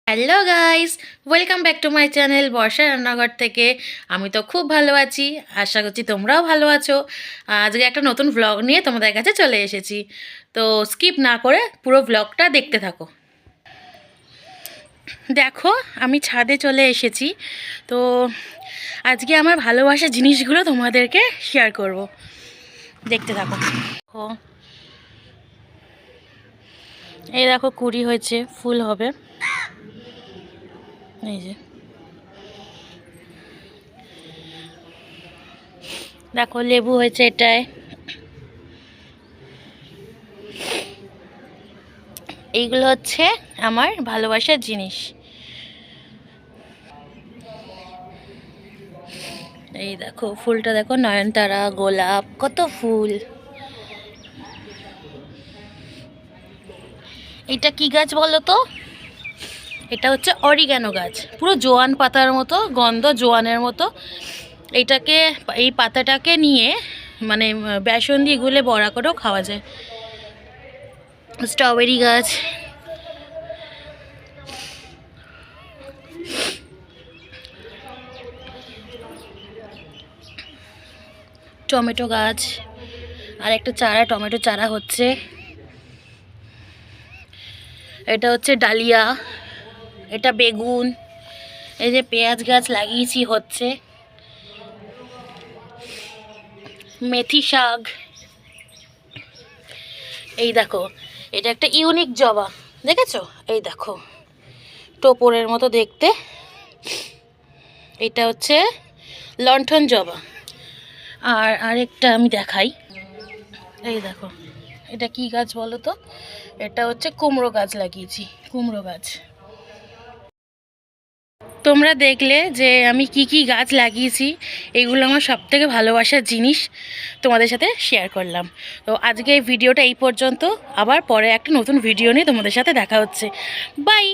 Hello guys, welcome back to my channel Barsha Rannaghar থেকে। আমি তো খুব ভালো আছি, আশা করছি তোমরাও ভালো আছো। আজকে একটা নতুন ভ্লগ নিয়ে তোমাদের কাছে চলে এসেছি, তো স্কিপ না করে পুরো ভ্লগটা দেখতে থাকো। দেখো, আমি ছাদে চলে এসেছি। তো আজকে আমার ভালোবাসার জিনিসগুলো তোমাদেরকে শেয়ার করব, দেখতে থাকো। এই দেখো, কুড়ি হয়েছে, ফুল হবে। এই যে দেখো, লেবু হয়েছে এটায়। এইগুলো হচ্ছে আমার ভালোবাসার জিনিস। এই দেখো, ফুলটা দেখো, নয়নতারা, গোলাপ, কত ফুল। এটা কি গাছ বলো তো? এটা হচ্ছে অরিগ্যানো গাছ, পুরো জোয়ান পাতার মতো গন্ধ, জোয়ানের মতো। এইটাকে, এই পাতাটাকে নিয়ে মানে বেসন দিয়ে গুলে বড়া করেও খাওয়া যায়। স্ট্রবেরি গাছ, টমেটো গাছ, আর একটা চারা, টমেটো চারা হচ্ছে। এটা হচ্ছে ডালিয়া, এটা বেগুন। এই যে পেঁয়াজ গাছ লাগিয়েছি, হচ্ছে মেথি শাক। এই দেখো, এটা একটা ইউনিক জবা, দেখেছো? এই দেখো, টোপরের মতো দেখতে। এটা হচ্ছে লণ্ঠন জবা। আর আরেকটা আমি দেখাই। এই দেখো, এটা কি গাছ বলো তো? এটা হচ্ছে কুমড়ো গাছ লাগিয়েছি, কুমড়ো গাছ। তোমরা দেখলে যে আমি কি কি গাছ লাগিয়েছি। এগুলো আমার সবথেকে ভালোবাসার জিনিস, তোমাদের সাথে শেয়ার করলাম। তো আজকে এই ভিডিওটা এই পর্যন্ত, আবার পরে একটা নতুন ভিডিও নিয়ে তোমাদের সাথে দেখা হচ্ছে। বাই।